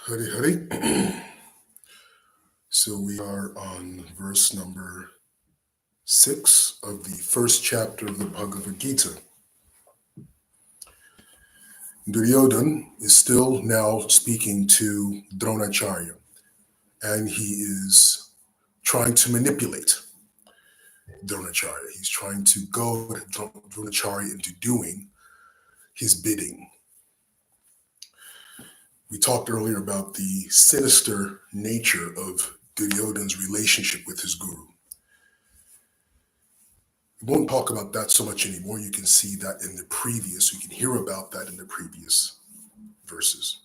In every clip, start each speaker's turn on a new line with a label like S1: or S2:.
S1: Hari Hari. So we are on verse number 6 of the first chapter of the Bhagavad Gita. Duryodhana is still now speaking to Dronacharya, and he is trying to manipulate Dronacharya. He's trying to goad Dronacharya into doing his bidding. We talked earlier about the sinister nature of Duryodhana's relationship with his guru. We won't talk about that so much anymore. You can see that in the previous, you can hear about that in the previous verses.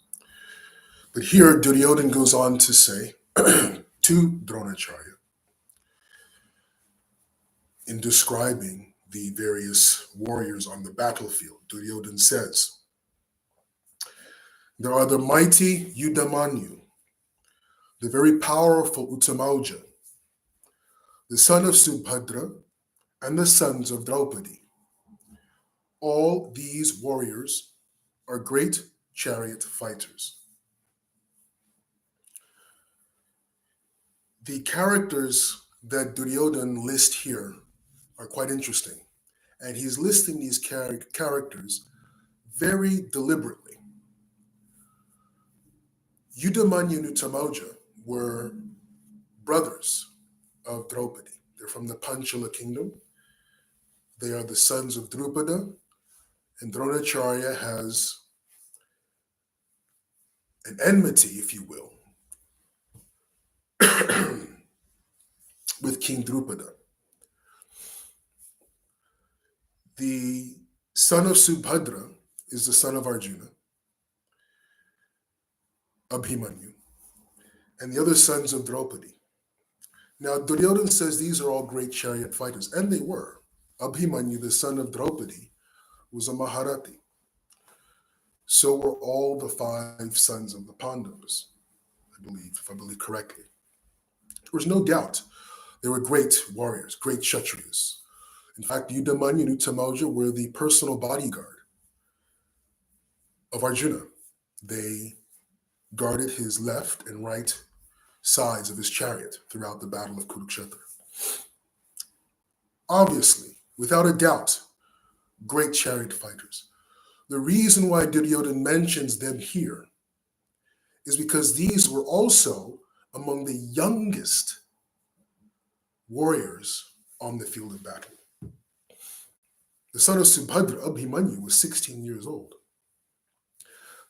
S1: But here, Duryodhana goes on to say to Dronacharya, in describing the various warriors on the battlefield, Duryodhana says, there are the mighty Yudamanyu, the very powerful Uttamaoja, the son of Subhadra, and the sons of Draupadi. All these warriors are great chariot fighters. The characters that Duryodhana lists here are quite interesting, and he's listing these characters very deliberately. Yudamanyu and Uttamaoja were brothers of Draupadi. They're from the Panchala kingdom. They are the sons of Drupada, and Dronacharya has an enmity, if you will, with King Drupada. The son of Subhadra is the son of Arjuna, Abhimanyu, and the other sons of Draupadi. Now, Duryodhana says these are all great chariot fighters, and they were. Abhimanyu, the son of Draupadi, was a Maharathi. So were all the 5 sons of the Pandavas, if I believe correctly. There was no doubt they were great warriors, great Kshatriyas. In fact, Yudamanyu and Uttamaoja were the personal bodyguard of Arjuna. They guarded his left and right sides of his chariot throughout the Battle of Kurukshetra. Obviously, without a doubt, great chariot fighters. The reason why Duryodhana mentions them here is because these were also among the youngest warriors on the field of battle. The son of Subhadra, Abhimanyu, was 16 years old.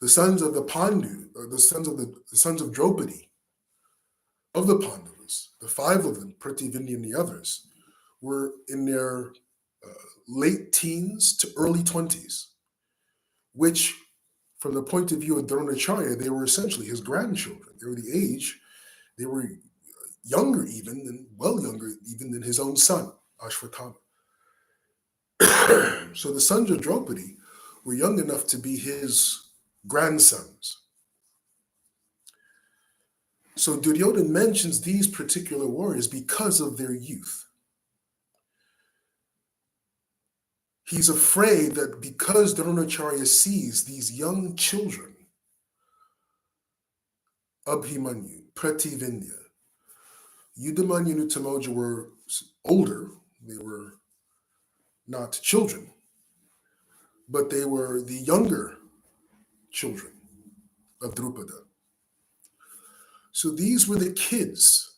S1: The sons of the Pandu, or the sons of Draupadi, of the Pandavas, the 5 of them, Prativindya and the others, were in their late teens to early 20s, which, from the point of view of Dronacharya, they were essentially his grandchildren. They were the age, they were younger even, well younger even than his own son, Ashwatthama. So the sons of Draupadi were young enough to be his grandsons. So Duryodhana mentions these particular warriors because of their youth. He's afraid that because Dronacharya sees these young children, Abhimanyu, Prativindya, Yudamanyu and Uttamaoja were older. They were not children, but they were the younger children of Drupada. So these were the kids.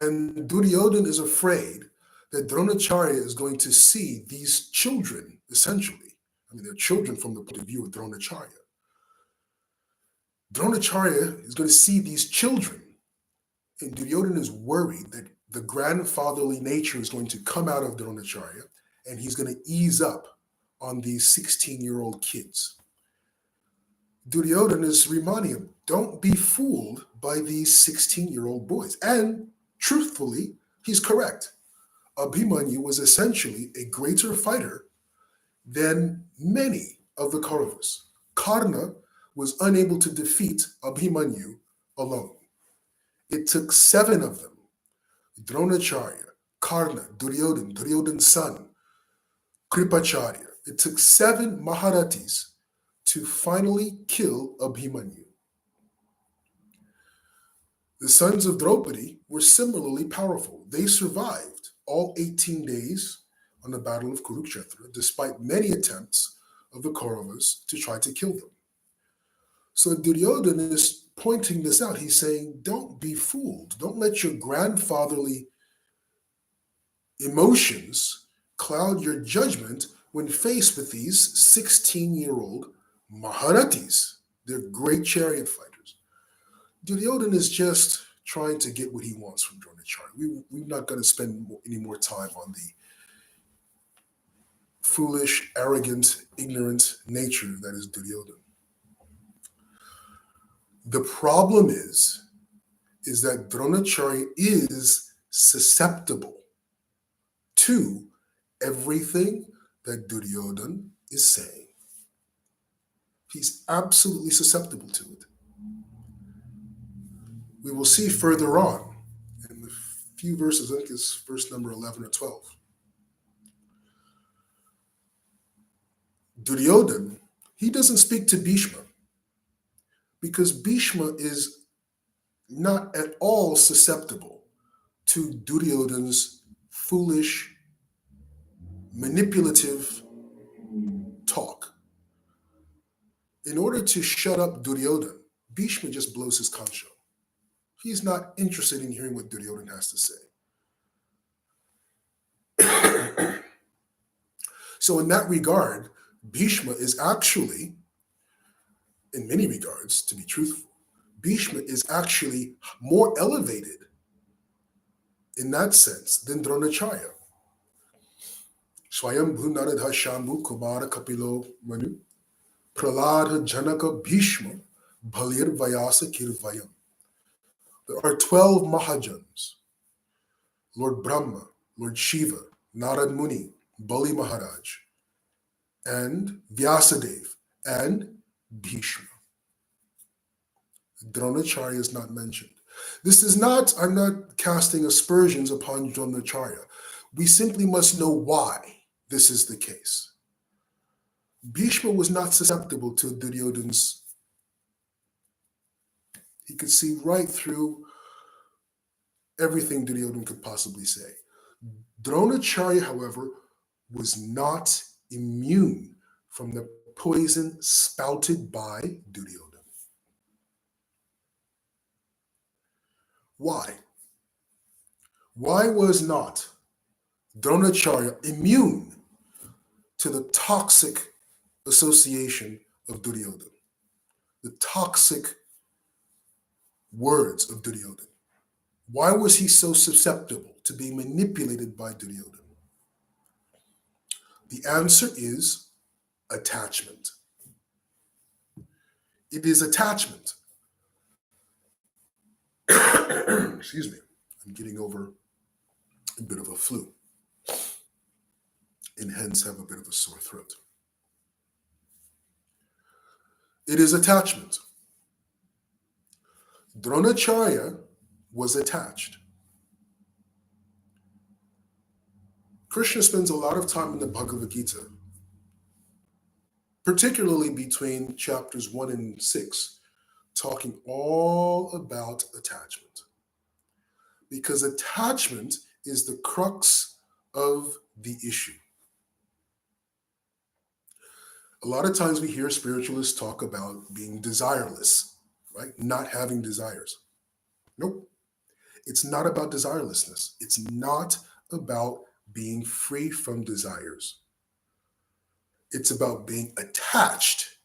S1: And Duryodhana is afraid that Dronacharya is going to see these children, essentially. I mean, they're children from the point of view of Dronacharya. Dronacharya is going to see these children, and Duryodhana is worried that the grandfatherly nature is going to come out of Dronacharya, and he's going to ease up on these 16-year-old kids. Duryodhana is reminding him, don't be fooled by these 16-year-old boys. And truthfully, he's correct. Abhimanyu was essentially a greater fighter than many of the Kauravas. Karna was unable to defeat Abhimanyu alone. It took 7 of them, Dronacharya, Karna, Duryodhana, Duryodhana's son, Kripacharya. It took 7 Maharathis to finally kill Abhimanyu. The sons of Draupadi were similarly powerful. They survived all 18 days on the Battle of Kurukshetra, despite many attempts of the Kauravas to try to kill them. So Duryodhana is pointing this out. He's saying, don't be fooled. Don't let your grandfatherly emotions cloud your judgment when faced with these 16-year-old Maharathis. They're great chariot fighters. Duryodhana is just trying to get what he wants from Dronacharya. We're not going to spend any more time on the foolish, arrogant, ignorant nature that is Duryodhana. The problem is that Dronacharya is susceptible to everything that Duryodhana is saying. He's absolutely susceptible to it. We will see further on in the few verses, I think it's verse number 11 or 12. Duryodhana, he doesn't speak to Bhishma because Bhishma is not at all susceptible to Duryodhana's foolish, manipulative talk. In order to shut up Duryodhana, Bhishma just blows his conch out. He's not interested in hearing what Duryodhana has to say. So in that regard, Bhishma is actually, in many regards, to be truthful, Bhishma is actually more elevated in that sense than Dronacharya. Swayambhu Naradha Shambhu Kumara Kapilo Manu Praladha Janaka Bhishma Bhalir Vyasa Kirvayam. There are 12 Mahajans: Lord Brahma, Lord Shiva, Narad Muni, Bali Maharaj, and Vyasadev, and Bhishma. Dronacharya is not mentioned. This is not, I'm not casting aspersions upon Dronacharya. We simply must know why this is the case. Bhishma was not susceptible to Duryodhana's. He could see right through everything Duryodhana could possibly say. Dronacharya, however, was not immune from the poison spouted by Duryodhana. Why? Why was not Dronacharya immune to the toxic association of Duryodhana, the toxic words of Duryodhana? Why was he so susceptible to being manipulated by Duryodhana? The answer is attachment. It is attachment. Excuse me, I'm getting over a bit of a flu and hence have a bit of a sore throat. It is attachment. Dronacharya was attached. Krishna spends a lot of time in the Bhagavad Gita, particularly between chapters 1 and 6, talking all about attachment. Because attachment is the crux of the issue. A lot of times we hear spiritualists talk about being desireless, right? Not having desires. Nope. It's not about desirelessness. It's not about being free from desires. It's about being attached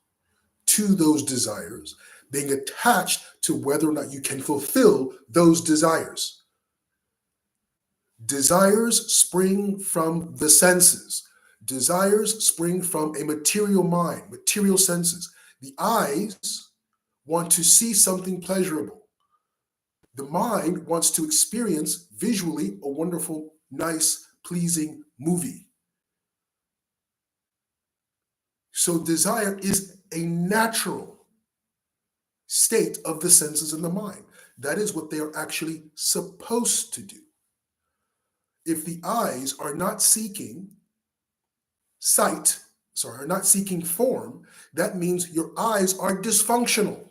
S1: to those desires, being attached to whether or not you can fulfill those desires. Desires spring from the senses. Desires spring from a material mind, material senses. The eyes want to see something pleasurable. The mind wants to experience visually a wonderful, nice, pleasing movie. So desire is a natural state of the senses and the mind. That is what they are actually supposed to do. If the eyes are not seeking sight, are not seeking form, that means your eyes are dysfunctional.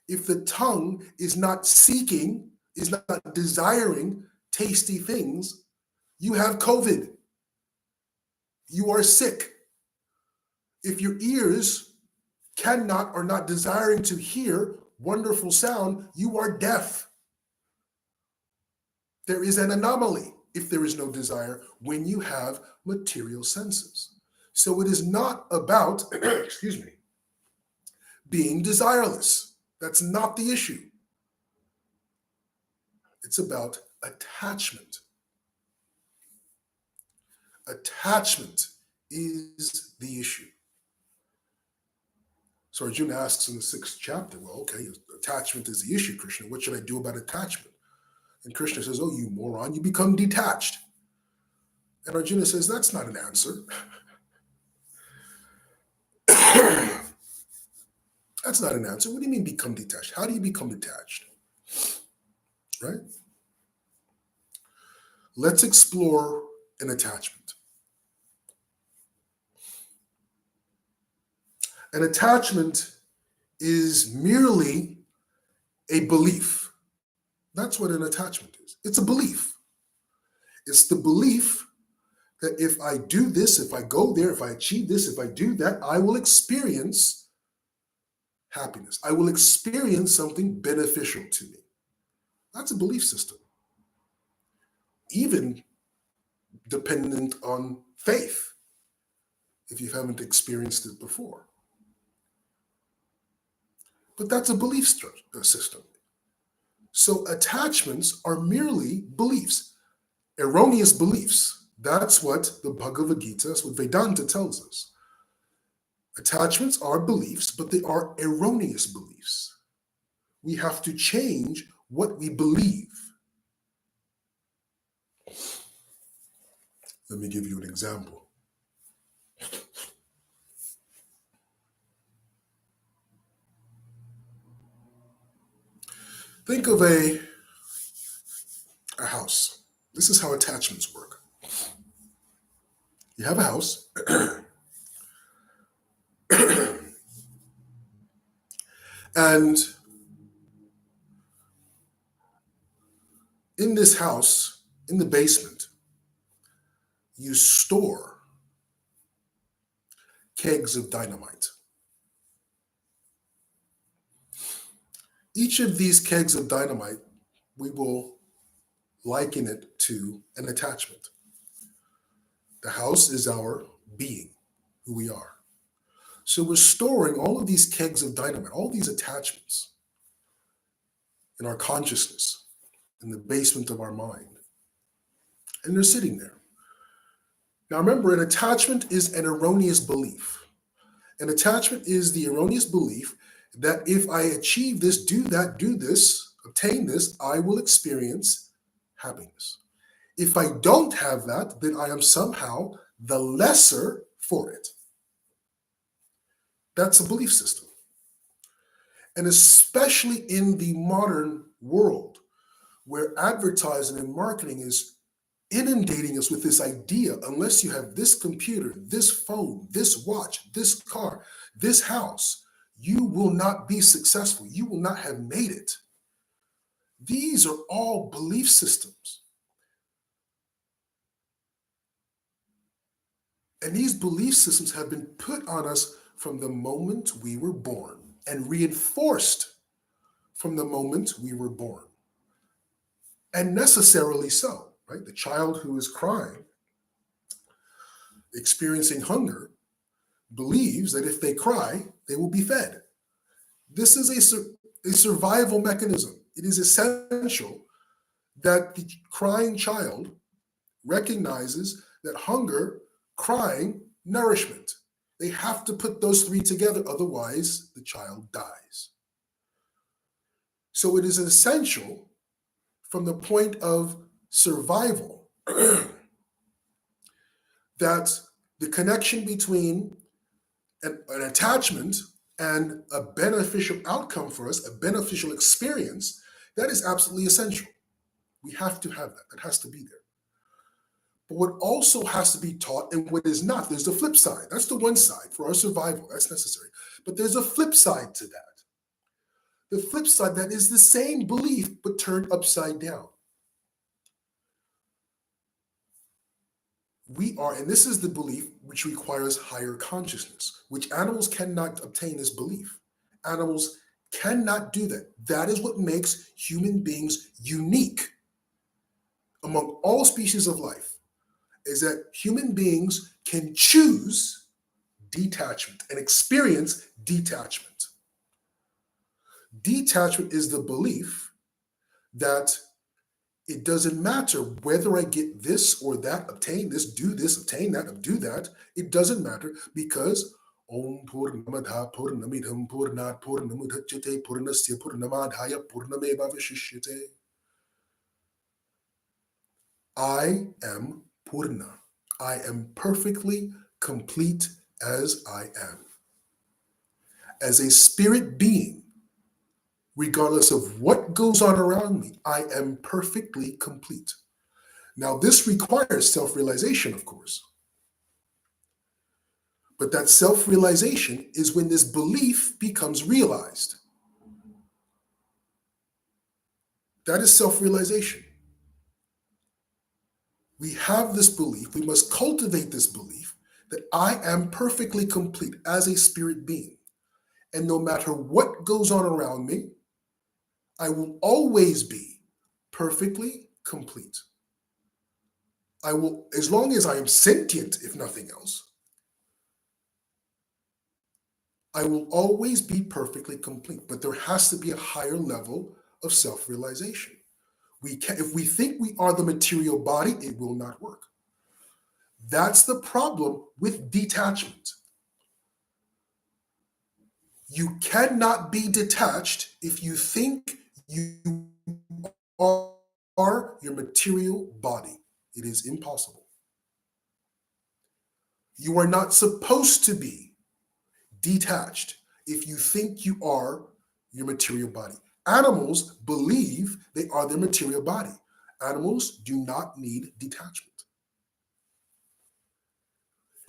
S1: If the tongue is not seeking, is not desiring tasty things, you have COVID. You are sick. If your ears cannot or not desiring to hear wonderful sound, you are deaf. There is an anomaly if there is no desire when you have material senses. So it is not about, excuse me, being desireless. That's not the issue. It's about attachment. Attachment is the issue. So Arjuna asks in the 6th chapter, well, okay, attachment is the issue, Krishna. What should I do about attachment? And Krishna says, oh, you moron, you become detached. And Arjuna says, that's not an answer. That's not an answer. What do you mean become detached? How do you become detached? Right? Let's explore an attachment. An attachment is merely a belief. That's what an attachment is. It's a belief. It's the belief that if I do this, if I go there, if I achieve this, if I do that, I will experience happiness. I will experience something beneficial to me. That's a belief system. Even dependent on faith, if you haven't experienced it before. But that's a belief system. So attachments are merely beliefs, erroneous beliefs. That's what the Bhagavad Gita, that's what Vedanta tells us. Attachments are beliefs, but they are erroneous beliefs. We have to change what we believe. Let me give you an example. Think of a house. This is how attachments work. You have a house. And in this house, in the basement, you store kegs of dynamite. Each of these kegs of dynamite, we will liken it to an attachment. The house is our being, who we are. So we're storing all of these kegs of dynamite, all these attachments in our consciousness, in the basement of our mind. And they're sitting there. Now remember, an attachment is an erroneous belief. An attachment is the erroneous belief that if I achieve this, do that, do this, obtain this, I will experience happiness. If I don't have that, then I am somehow the lesser for it. That's a belief system. And especially in the modern world, where advertising and marketing is inundating us with this idea, unless you have this computer, this phone, this watch, this car, this house, you will not be successful. You will not have made it. These are all belief systems. And these belief systems have been put on us from the moment we were born and reinforced from the moment we were born. And necessarily so, right? The child who is crying, experiencing hunger, believes that if they cry, they will be fed. This is a survival mechanism. It is essential that the crying child recognizes that hunger, crying, nourishment. They have to put those three together, otherwise the child dies. So it is essential from the point of survival that the connection between an attachment and a beneficial outcome for us, a beneficial experience, that is absolutely essential. We have to have that. That has to be there. But what also has to be taught and what is not, there's the flip side. That's the one side for our survival. That's necessary. But there's a flip side to that. The flip side that is the same belief but turned upside down. We are, and this is the belief which requires higher consciousness, which animals cannot obtain this belief. Animals cannot do that. That is what makes human beings unique among all species of life, is that human beings can choose detachment and experience detachment. Detachment is the belief that it doesn't matter whether I get this or that, obtain this, do this, obtain that, do that. It doesn't matter because Om Purnamada Purnamidham Purnat Purnamudhachyate Purnasya Purnamadhaya Purnameva Vishishyate. I am Purna. I am perfectly complete as I am. As a spirit being, regardless of what goes on around me, I am perfectly complete. Now, this requires self-realization, of course. But that self-realization is when this belief becomes realized. That is self-realization. We have this belief, we must cultivate this belief that I am perfectly complete as a spirit being. And no matter what goes on around me, I will always be perfectly complete. I will, as long as I am sentient, if nothing else, I will always be perfectly complete. But there has to be a higher level of self-realization. If we think we are the material body, it will not work. That's the problem with detachment. You cannot be detached if you think you are your material body. It is impossible. You are not supposed to be detached if you think you are your material body. Animals believe they are their material body. Animals do not need detachment.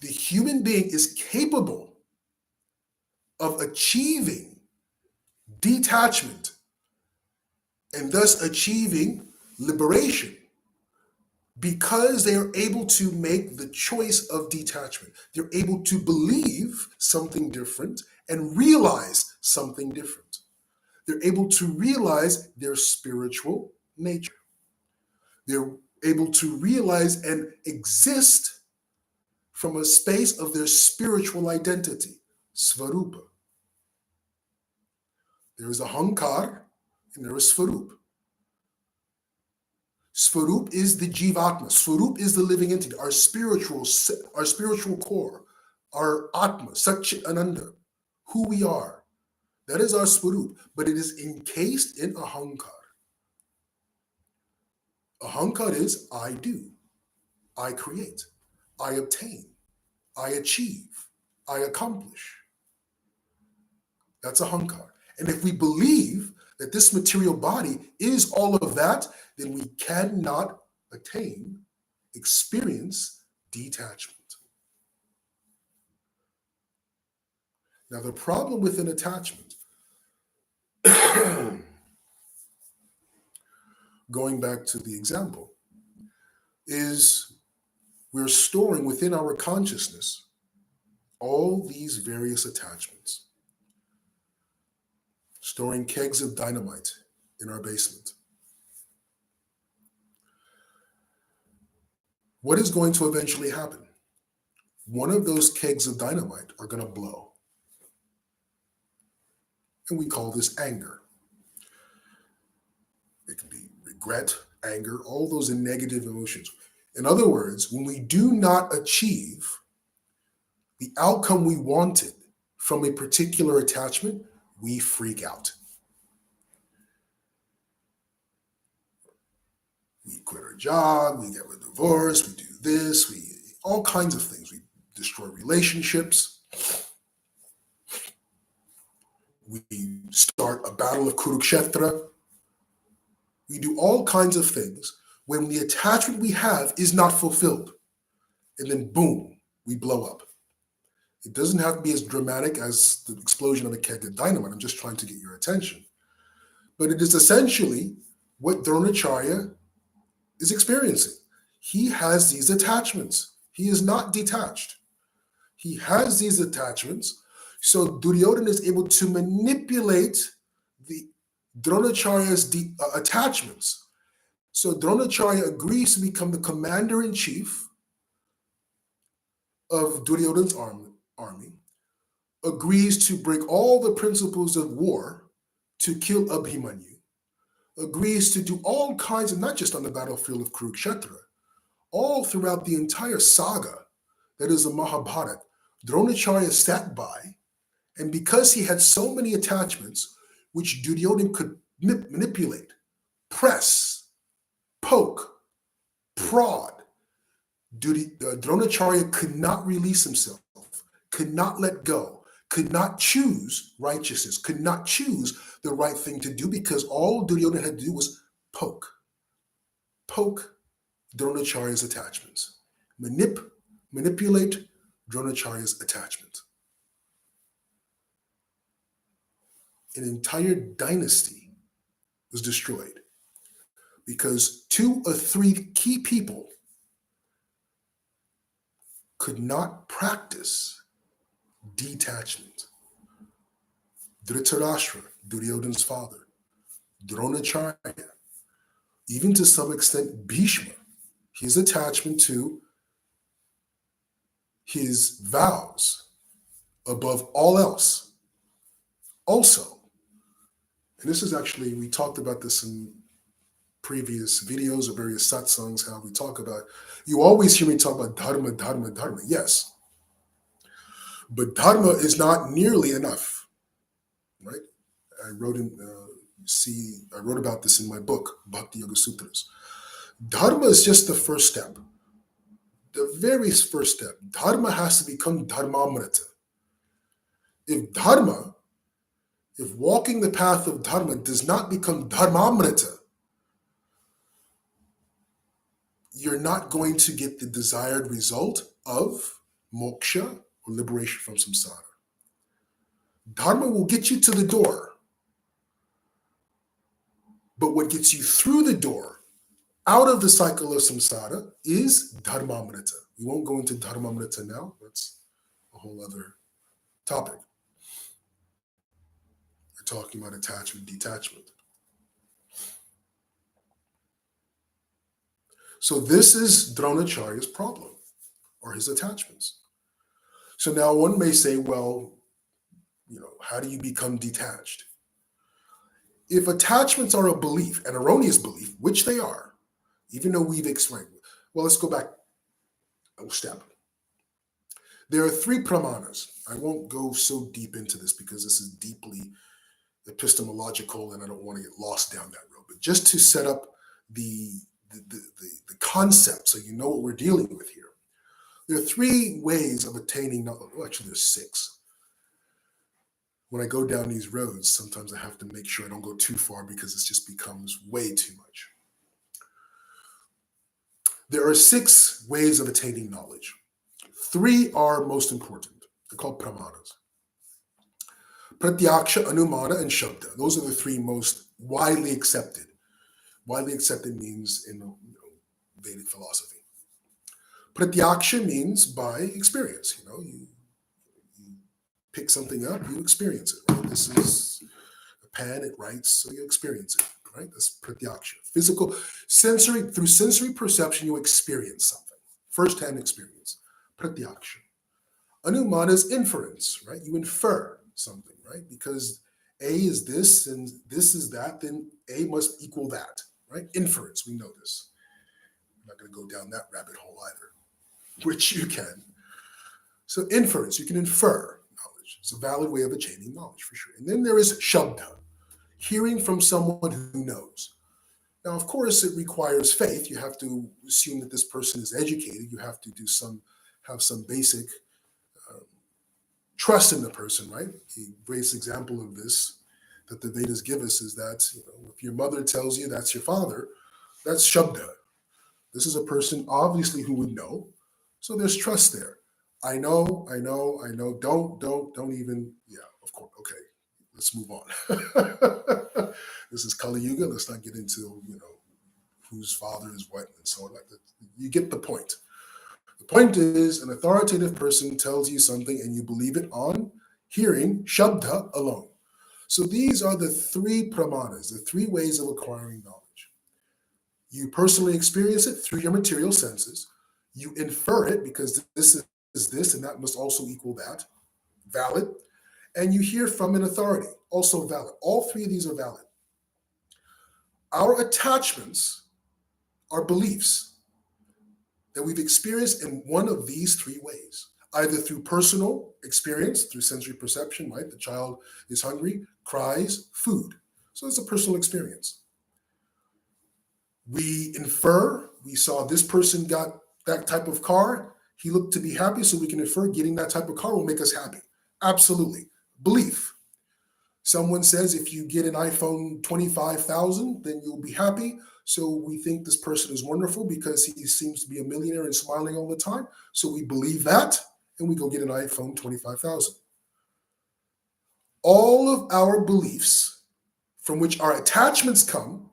S1: The human being is capable of achieving detachment and thus achieving liberation because they are able to make the choice of detachment. They're able to believe something different and realize something different. They're able to realize their spiritual nature. They're able to realize and exist from a space of their spiritual identity, svarupa. There is ahankar and there is svarup. Svarup is the jivatma. Svarup is the living entity, our spiritual core, our atma, Satchit Ananda, who we are. That is our svarup, but it is encased in ahankar. Ahankar is I do, I create, I obtain, I achieve, I accomplish. That's ahankar. And if we believe that this material body is all of that, then we cannot attain, experience detachment. Now, the problem with an attachment, going back to the example, is we're storing within our consciousness all these various attachments, storing kegs of dynamite in our basement. What is going to eventually happen? One of those kegs of dynamite are going to blow. And we call this anger. It can be regret, anger, all those negative emotions. In other words, when we do not achieve the outcome we wanted from a particular attachment, we freak out. We quit our job, we get a divorce, we do this, all kinds of things. We destroy relationships. We start a battle of Kurukshetra. We do all kinds of things when the attachment we have is not fulfilled. And then boom, we blow up. It doesn't have to be as dramatic as the explosion of a keg of dynamite. I'm just trying to get your attention. But it is essentially what Dronacharya is experiencing. He has these attachments. He is not detached. He has these attachments. So Duryodhana is able to manipulate the Dronacharya's attachments. So Dronacharya agrees to become the commander-in-chief of Duryodhana's army, agrees to break all the principles of war to kill Abhimanyu, agrees to do all kinds of, not just on the battlefield of Kurukshetra, all throughout the entire saga that is the Mahabharata. Dronacharya sat by, and because he had so many attachments, which Duryodhana could manipulate, press, poke, prod, Dronacharya could not release himself, could not let go, could not choose righteousness, could not choose the right thing to do, because all Duryodhana had to do was poke Dronacharya's attachments, manipulate Dronacharya's attachment. An entire dynasty was destroyed because 2 or 3 key people could not practice detachment. Dhritarashtra, Duryodhana's father, Dronacharya, even to some extent Bhishma, his attachment to his vows above all else. Also, and this is actually, we talked about this in previous videos or various satsangs, how we talk about, you always hear me talk about dharma, dharma, dharma. Yes. But dharma is not nearly enough, right? I wrote about this in my book, Bhakti Yoga Sutras. Dharma is just the first step. The very first step. Dharma has to become dharmamrita. If walking the path of dharma does not become dharmamrita, you're not going to get the desired result of moksha or liberation from samsara. Dharma will get you to the door. But what gets you through the door, out of the cycle of samsara, is dharmamrita. We won't go into dharmamrita now. That's a whole other topic. We're talking about attachment, detachment. So this is Dronacharya's problem, or his attachments. So now one may say, well, how do you become detached? If attachments are a belief, an erroneous belief, which they are, even though we've explained, well, let's go back a step. There are 3 pramanas. I won't go so deep into this because this is deeply epistemological and I don't want to get lost down that road. But just to set up the concept so you know what we're dealing with here. There are 3 ways of attaining knowledge. Well, actually, there's 6. When I go down these roads, sometimes I have to make sure I don't go too far because it just becomes way too much. There are 6 ways of attaining knowledge. 3 are most important. They're called pramanas. Pratyaksha, Anumana, and Shabda. Those are the 3 most widely accepted. Widely accepted means in Vedic philosophy. Pratyaksha means by experience. You pick something up, you experience it. Right? This is a pen, it writes, so you experience it. Right? That's pratyaksha. Physical, through sensory perception, you experience something. First-hand experience. Pratyaksha. Anumana is inference, right? You infer something, right? Because A is this and this is that, then A must equal that, right? Inference, we know this. I'm not going to go down that rabbit hole either, which you can. So inference, you can infer knowledge. It's a valid way of attaining knowledge for sure. And then there is shabda, hearing from someone who knows. Now, of course, it requires faith. You have to assume that this person is educated. You have to have some basic trust in the person, right? The greatest example of this that the Vedas give us is that if your mother tells you that's your father, that's shabda. This is a person obviously who would know. So there's trust there. I know. Don't even, yeah, of course. Okay, let's move on. This is Kali Yuga. Let's not get into, whose father is what and so on like that. You get the point. The point is an authoritative person tells you something and you believe it on hearing Shabda alone. So these are the three pramanas, the three ways of acquiring knowledge. You personally experience it through your material senses. You infer it because this is this and that must also equal that. Valid. And you hear from an authority, also valid. All three of these are valid. Our attachments are beliefs that we've experienced in one of these three ways, either through personal experience, through sensory perception, right? The child is hungry, cries, food. So it's a personal experience. We infer, we saw this person got that type of car, he looked to be happy, so we can infer getting that type of car will make us happy. Absolutely. Belief. Someone says if you get an iPhone 25,000, then you'll be happy. So we think this person is wonderful because he seems to be a millionaire and smiling all the time. So we believe that and we go get an iPhone 25,000. All of our beliefs from which our attachments come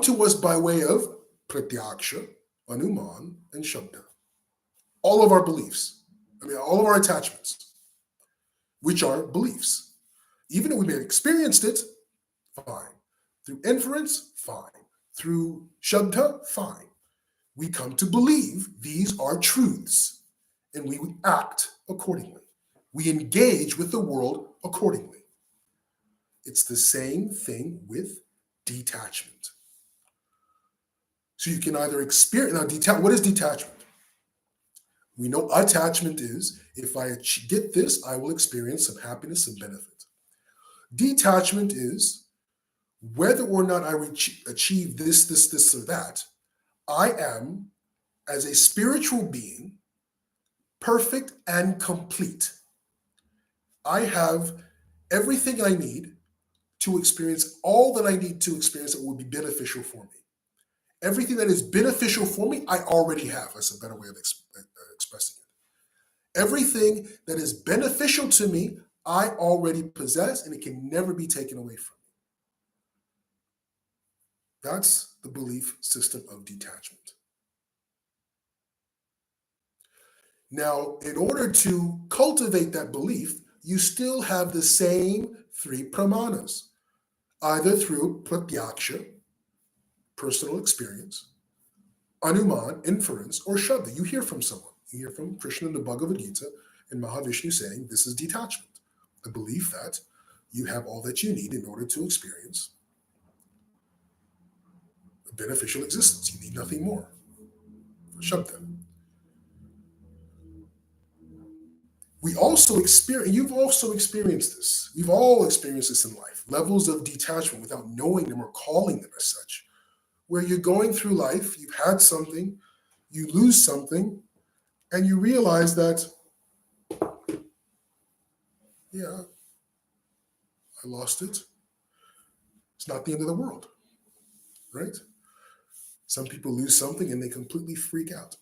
S1: to us by way of pratyaksha, anuman, and shabda. All of our beliefs, all of our attachments, which are beliefs. Even if we may have experienced it, fine. Through inference, fine. Through shabda, fine. We come to believe these are truths, and we act accordingly. We engage with the world accordingly. It's the same thing with detachment. So you can either experience, now what is detachment? We know attachment is, if I get this, I will experience some happiness and benefit. Detachment is, whether or not I achieve this, or that, I am, as a spiritual being, perfect and complete. I have everything I need to experience all that I need to experience that will be beneficial for me. Everything that is beneficial for me, I already have. That's a better way of expressing it. Everything that is beneficial to me, I already possess, and it can never be taken away from me. That's the belief system of detachment. Now, in order to cultivate that belief, you still have the same three pramanas, either through pratyaksha, personal experience, anuman, inference, or shabda. You hear from someone. You hear from Krishna in the Bhagavad Gita and Maha Visnu saying this is detachment, the belief that you have all that you need in order to experience a beneficial existence. You need nothing more. Shabda. We also experience, you've also experienced this. We've all experienced this in life, levels of detachment without knowing them or calling them as such, where you're going through life, you've had something, you lose something, and you realize that, yeah, I lost it. It's not the end of the world, right? Some people lose something and they completely freak out.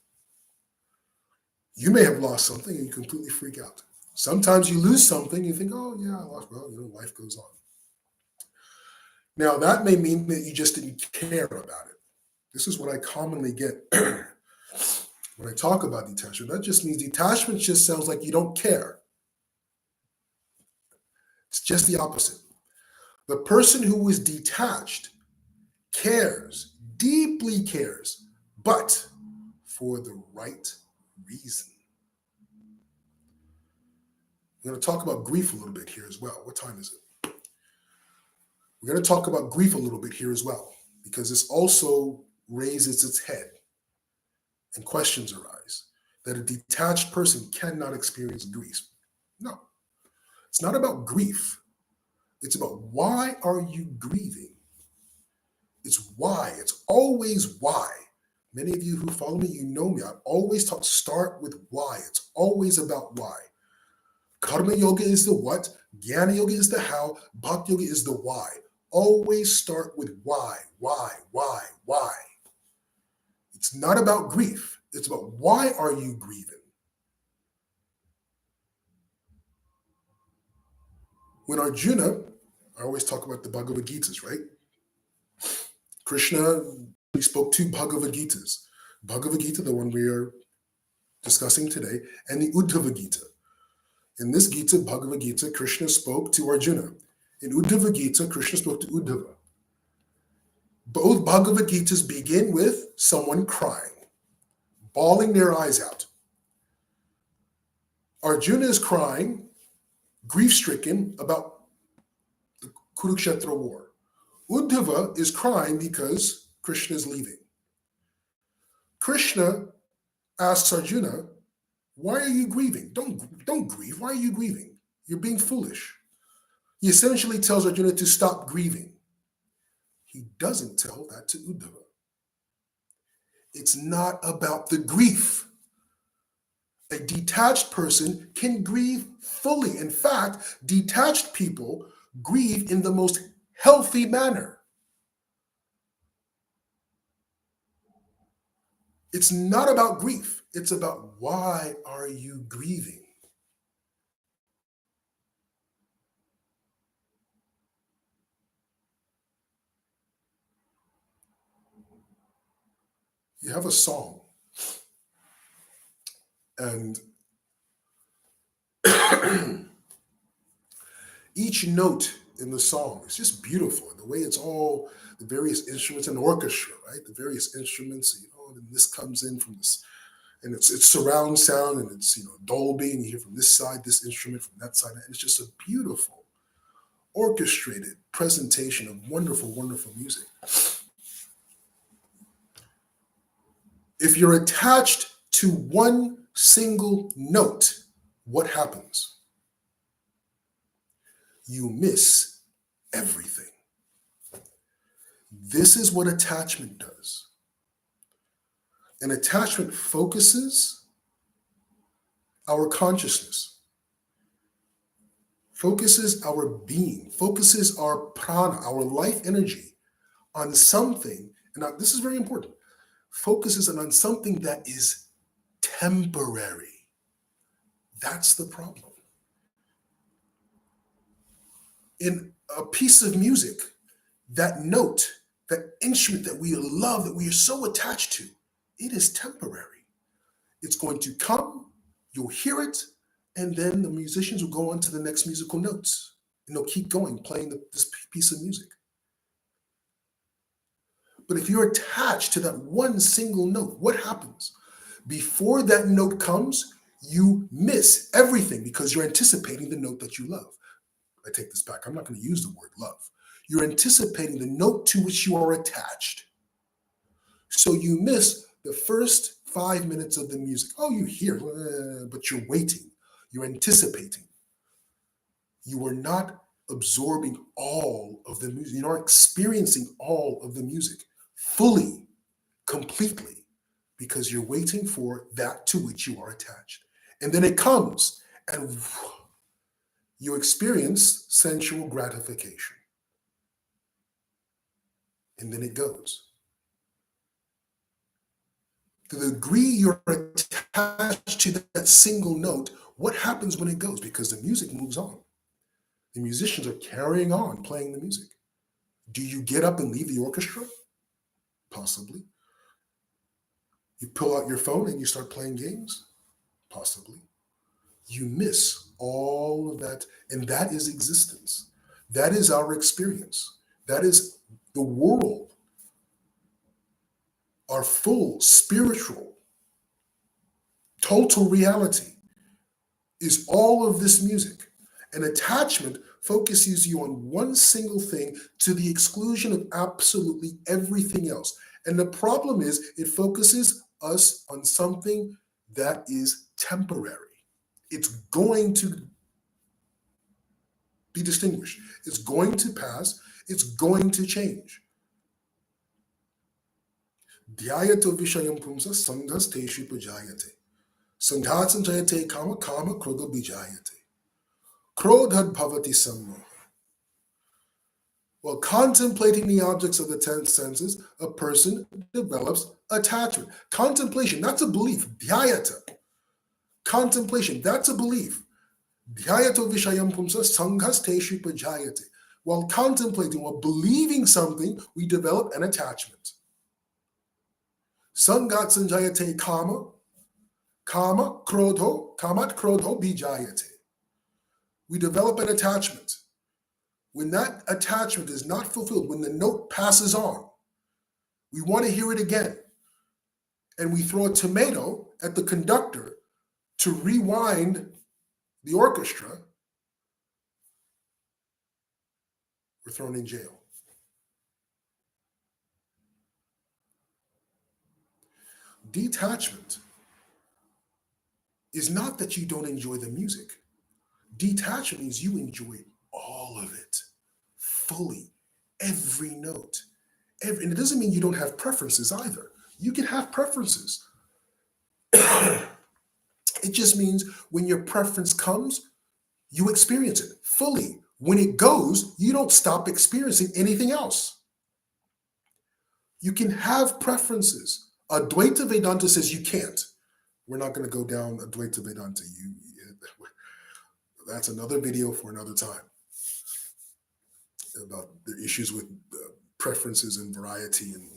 S1: You may have lost something and you completely freak out. Sometimes you lose something, you think, oh yeah, I lost, well, life goes on. Now that may mean that you just didn't care about it. This is what I commonly get when I talk about detachment. That just means detachment just sounds like you don't care. It's just the opposite. The person who is detached cares, deeply cares, but for the right reason. We're going to talk about grief a little bit here as well. What time is it? We're going to talk about grief a little bit here as well, because this also raises its head and questions arise that a detached person cannot experience grief. No, it's not about grief. It's about why are you grieving? It's why. It's always why. Many of you who follow me, you know me. I always start with why. It's always about why. Karma yoga is the what, Jnana yoga is the how, Bhakti yoga is the why. Always start with why. It's not about grief. It's about why are you grieving? When Arjuna, I always talk about the Bhagavad Gitas, right? Krishna, we spoke two Bhagavad Gitas. Bhagavad Gita, the one we are discussing today, and the Uddhava Gita. In this Gita, Bhagavad Gita, Krishna spoke to Arjuna. In Uddhava Gita, Krishna spoke to Uddhava. Both Bhagavad Gitas begin with someone crying, bawling their eyes out. Arjuna is crying, grief-stricken about the Kurukshetra war. Uddhava is crying because Krishna is leaving. Krishna asks Arjuna, why are you grieving? Don't grieve. Why are you grieving? You're being foolish. He essentially tells Arjuna to stop grieving. He doesn't tell that to Uddhava. It's not about the grief. A detached person can grieve fully. In fact, detached people grieve in the most healthy manner. It's not about grief. It's about why are you grieving? You have a song, and each note in the song is just beautiful. The way it's all, the various instruments, and orchestra, right? The various instruments, and this comes in from this, and it's surround sound, and it's, Dolby, and you hear from this side, this instrument, from that side. And it's just a beautiful, orchestrated presentation of wonderful, wonderful music. If you're attached to one single note, what happens? You miss everything. This is what attachment does. An attachment focuses our consciousness, focuses our being, focuses our prana, our life energy on something, and now, this is very important, focuses on something that is temporary. That's the problem. In a piece of music, that note, that instrument that we love, that we are so attached to, it is temporary. It's going to come, you'll hear it, and then the musicians will go on to the next musical notes, and they'll keep going, playing this piece of music. But if you're attached to that one single note, what happens? Before that note comes, you miss everything because you're anticipating the note that you love. I take this back. I'm not going to use the word love. You're anticipating the note to which you are attached. So you miss the first 5 minutes of the music. Oh, you hear, but you're waiting. You're anticipating. You are not absorbing all of the music. You're not experiencing all of the music fully, completely, because you're waiting for that to which you are attached. And then it comes, and you experience sensual gratification. And then it goes. To the degree you're attached to that single note, what happens when it goes? Because the music moves on. The musicians are carrying on playing the music. Do you get up and leave the orchestra? Possibly. You pull out your phone and you start playing games? Possibly. You miss all of that, and that is existence. That is our experience. That is the world. Our full spiritual, total reality is all of this music. An attachment focuses you on one single thing to the exclusion of absolutely everything else. And the problem is it focuses us on something that is temporary. It's going to be distinguished. It's going to pass. It's going to change. Dhyayato vishayam pumsa sanghas teshu pajayate. Sanghat sanjayate kama kama krodha bijayate. Krodhad bhavati sammoha. While contemplating the objects of the 10 senses, a person develops attachment. Contemplation, that's a belief. Dhyayata. Contemplation, that's a belief. Dhyayato vishayam pumsa sanghasteshu pajayate. While contemplating, while believing something, we develop an attachment. Sangat sanjayate kama, kamat krodho bijayate. We develop an attachment. When that attachment is not fulfilled, when the note passes on, we want to hear it again. And we throw a tomato at the conductor to rewind the orchestra, we're thrown in jail. Detachment is not that you don't enjoy the music. Detachment means you enjoy all of it, fully, every note. And it doesn't mean you don't have preferences either. You can have preferences. It just means when your preference comes, you experience it fully. When it goes, you don't stop experiencing anything else. You can have preferences. Advaita Vedanta says you can't. We're not going to go down Advaita Vedanta. That's another video for another time about the issues with preferences and variety. And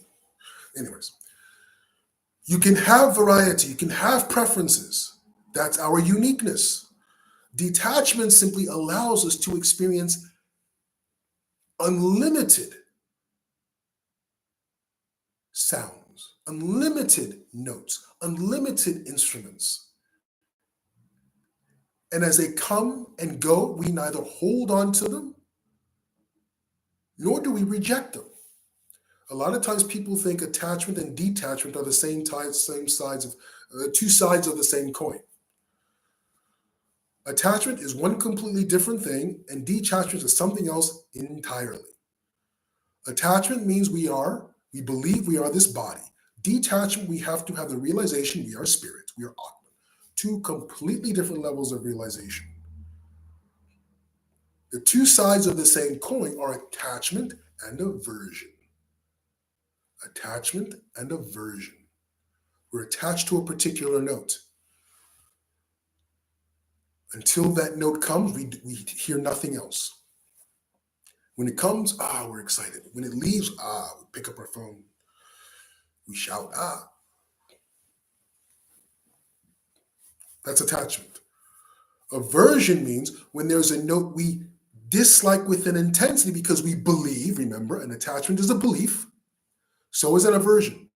S1: anyways, you can have variety. You can have preferences. That's our uniqueness. Detachment simply allows us to experience unlimited sounds, unlimited notes, unlimited instruments. And as they come and go, we neither hold on to them, nor do we reject them. A lot of times people think attachment and detachment are the same sides of two sides of the same coin. Attachment is one completely different thing, and detachment is something else entirely. Attachment means we believe we are this body. Detachment, we have to have the realization we are spirit, we are Atman. Two completely different levels of realization. The two sides of the same coin are attachment and aversion. Attachment and aversion. We're attached to a particular note. Until that note comes, we hear nothing else. When it comes, we're excited. When it leaves, we pick up our phone. We shout, That's attachment. Aversion means when there's a note we dislike with an intensity because we believe, remember, an attachment is a belief. So is an aversion.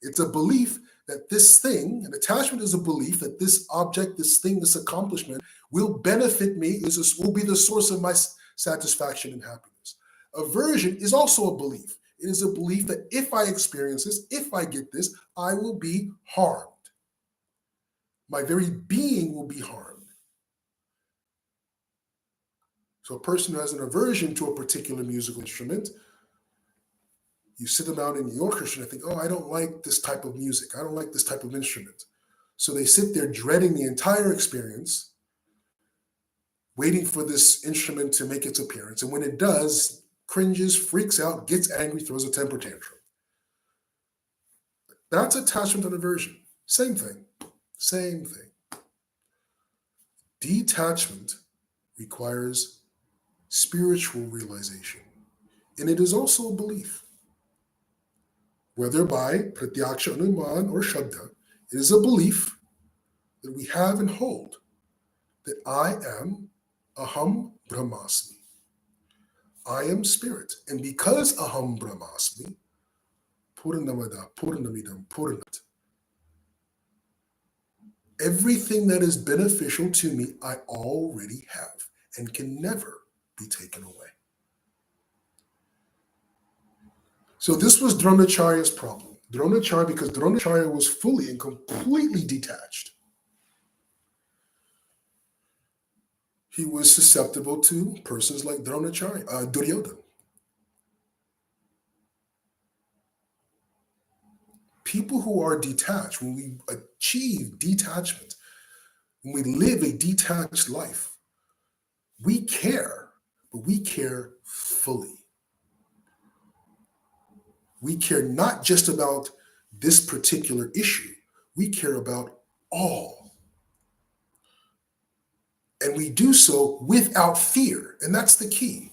S1: It's a belief that this thing, an attachment is a belief that this object, this thing, this accomplishment will benefit me, will be the source of my satisfaction and happiness. Aversion is also a belief. It is a belief that if I experience this, if I get this, I will be harmed. My very being will be harmed. So a person who has an aversion to a particular musical instrument, you sit them out in the orchestra and think, I don't like this type of music. I don't like this type of instrument. So they sit there dreading the entire experience, waiting for this instrument to make its appearance. And when it does, cringes, freaks out, gets angry, throws a temper tantrum. That's attachment and aversion. Same thing. Same thing. Detachment requires spiritual realization. And it is also a belief. Whether by pratyaksha, anuman, or shabda, it is a belief that we have and hold that I am aham brahmasmi. I am spirit. And because aham brahmasmi, purnamada, purnamidam, purnat, everything that is beneficial to me, I already have and can never be taken away. So this was Dronacharya's problem. Because Dronacharya was fully and completely detached. He was susceptible to persons like Dronacharya, Duryodhana. People who are detached, when we achieve detachment, when we live a detached life, we care, but we care fully. We care not just about this particular issue, we care about all. And we do so without fear. And that's the key.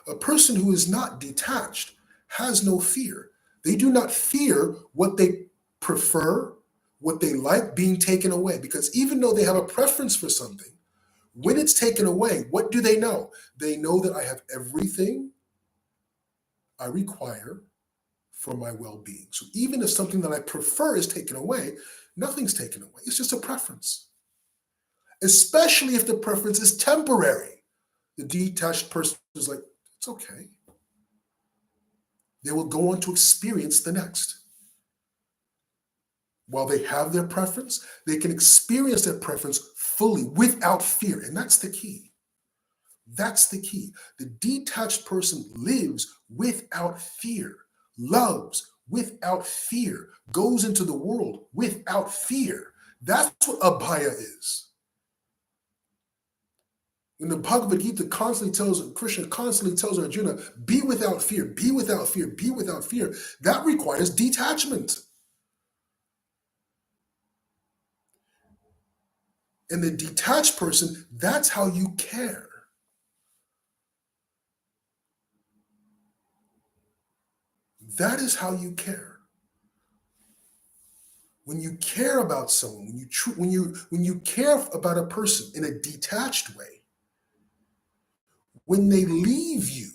S1: A person who is not detached has no fear. They do not fear what they prefer, what they like being taken away. Because even though they have a preference for something, when it's taken away, what do they know? They know that I have everything I require for my well-being. So even if something that I prefer is taken away, nothing's taken away. It's just a preference. Especially if the preference is temporary. The detached person is like, it's okay. They will go on to experience the next. While they have their preference, they can experience their preference fully without fear. And that's the key. That's the key. The detached person lives without fear, loves without fear, goes into the world without fear. That's what abhaya is. When the Bhagavad Gita Krishna constantly tells Arjuna, be without fear, be without fear, be without fear, that requires detachment. And the detached person, that's how you care. That is how you care. When you care about someone, when you care about a person in a detached way, when they leave you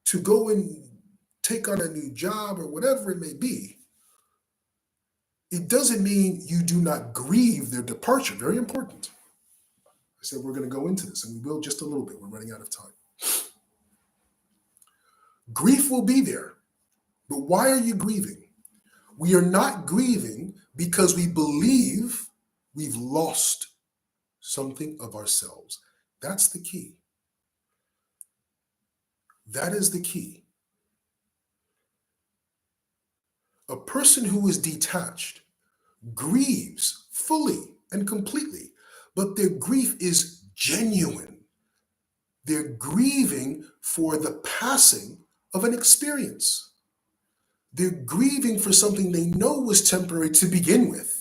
S1: to go and take on a new job or whatever it may be, it doesn't mean you do not grieve their departure. Very important. I said we're going to go into this, and we will just a little bit. We're running out of time. Grief will be there, but why are you grieving? We are not grieving because we believe we've lost something of ourselves. That's the key. That is the key. A person who is detached grieves fully and completely, but their grief is genuine. They're grieving for the passing of an experience. They're grieving for something they know was temporary to begin with.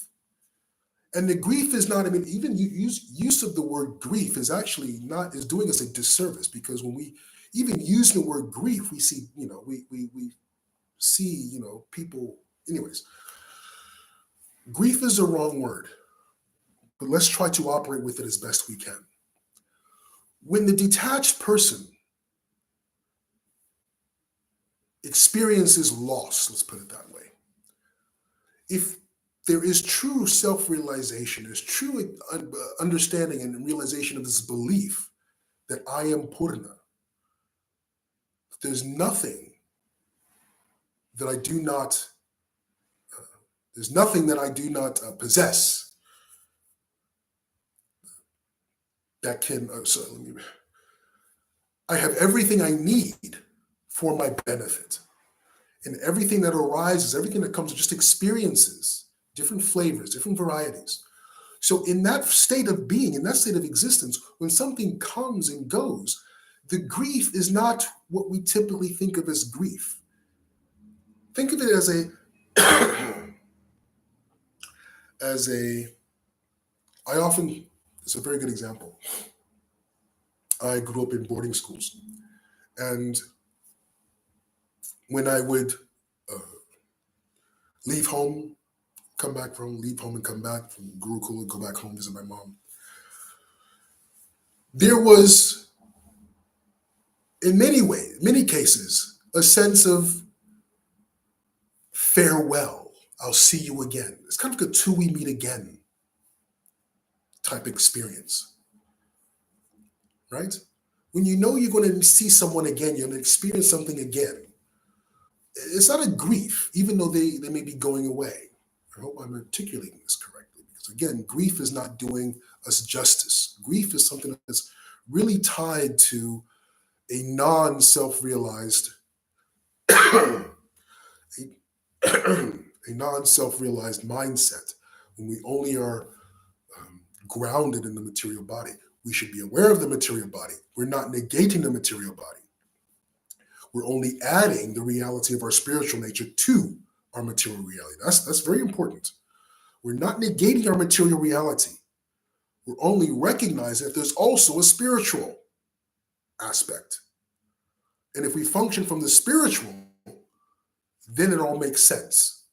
S1: And the grief is not, even use of the word grief is actually not, is doing us a disservice, because when we even use the word grief, we see, we see, people, anyways. Grief is the wrong word, but let's try to operate with it as best we can. When the detached person experiences loss, let's put it that way, if there is true self-realization, there's true understanding and realization of this belief that I am Purna, there's nothing that I do not, possess that can, I have everything I need for my benefit. And everything that arises, everything that comes, are just experiences, different flavors, different varieties. So in that state of being, in that state of existence, when something comes and goes, the grief is not what we typically think of as grief. Think of it as it's a very good example. I grew up in boarding schools. And when I would leave home, come back from, leave home and come back from Gurukul and go back home, visit my mom, there was, in many cases, a sense of farewell. I'll see you again. It's kind of like a till we meet again type experience, right? When you know you're going to see someone again, you're going to experience something again. It's not a grief, even though they may be going away. I hope I'm articulating this correctly, because again, grief is not doing us justice. Grief is something that's really tied to a non-self-realized a non-self-realized mindset. When we only are grounded in the material body, we should be aware of the material body. We're not negating the material body. We're only adding the reality of our spiritual nature to our material reality. That's very important. We're not negating our material reality. We're only recognizing that there's also a spiritual aspect. And if we function from the spiritual, then it all makes sense.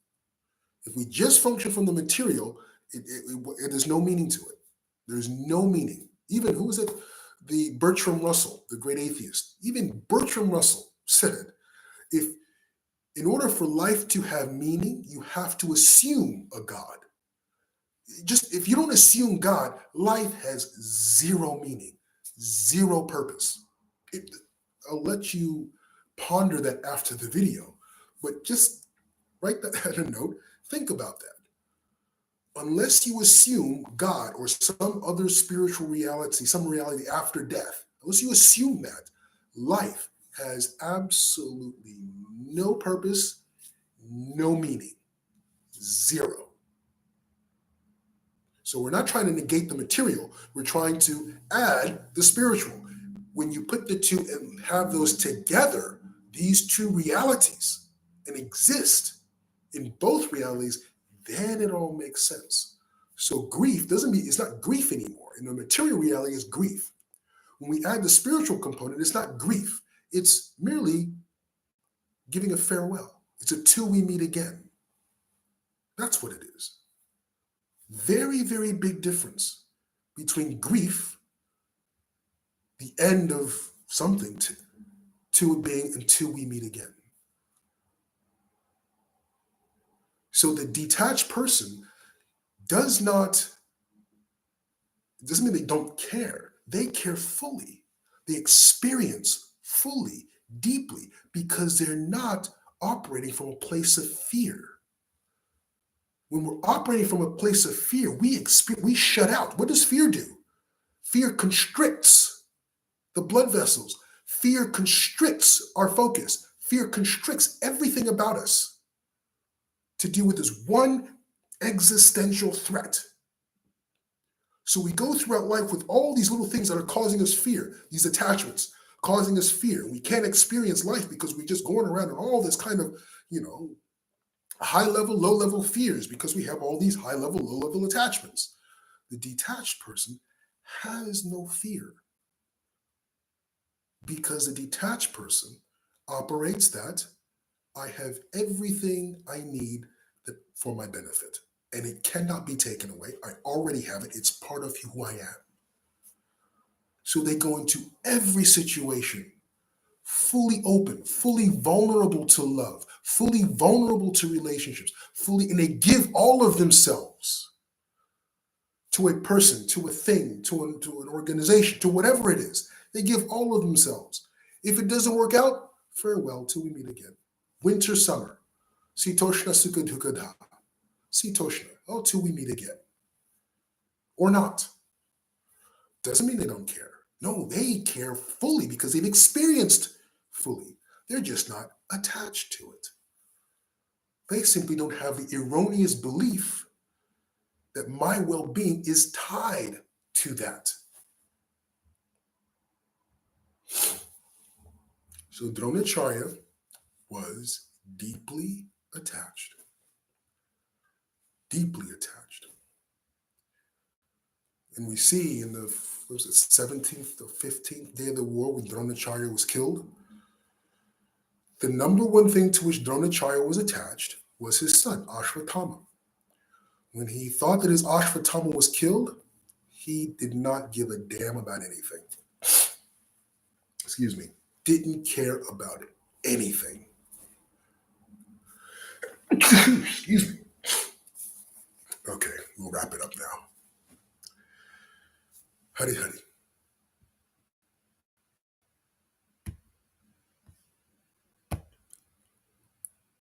S1: If we just function from the material, there's no meaning to it. There's no meaning. Even, who is it? The Bertrand Russell, the great atheist. Even Bertrand Russell said, if in order for life to have meaning, you have to assume a God. Just if you don't assume God, life has zero meaning, zero purpose. I'll let you ponder that after the video, but just write that at a note. Think about that. Unless you assume God or some other spiritual reality, some reality after death, unless you assume that, life has absolutely no purpose, no meaning, zero. So we're not trying to negate the material. We're trying to add the spiritual. When you put the two and have those together, these two realities, and exist in both realities, then it all makes sense. So grief doesn't mean, it's not grief anymore. In the material reality, it's grief. When we add the spiritual component, it's not grief. It's merely giving a farewell. It's a till we meet again. That's what it is. Very, very big difference between grief, the end of something, to it being until we meet again. So the detached person doesn't mean they don't care. They care fully. They experience fully, deeply, because they're not operating from a place of fear. When we're operating from a place of fear, we shut out. What does fear do? Fear constricts the blood vessels. Fear constricts our focus. Fear constricts everything about us to deal with this one existential threat. So we go throughout life with all these little things that are causing us fear, these attachments causing us fear. We can't experience life because we're just going around in all this kind of, high level, low level fears because we have all these high level, low level attachments. The detached person has no fear because the detached person operates that I have everything I need for my benefit, and it cannot be taken away. I already have it. It's part of who I am. So they go into every situation fully open, fully vulnerable to love, fully vulnerable to relationships, and they give all of themselves to a person, to a thing, to an organization, to whatever it is. They give all of themselves. If it doesn't work out, farewell till we meet again. Winter, summer. Sitoshna sukha dukha dha. Sitoshna. Oh, till we meet again. Or not. Doesn't mean they don't care. No, they care fully because they've experienced fully. They're just not attached to it. They simply don't have the erroneous belief that my well-being is tied to that. So Dronacharya was deeply attached. Deeply attached. And we see in the 17th or 15th day of the war when Dronacharya was killed, the number one thing to which Dronacharya was attached was his son, Ashwatthama. When he thought that his Ashwatthama was killed, he did not give a damn about anything. Excuse me. Didn't care about anything. Excuse me. Okay, we'll wrap it up now. Hari Hari.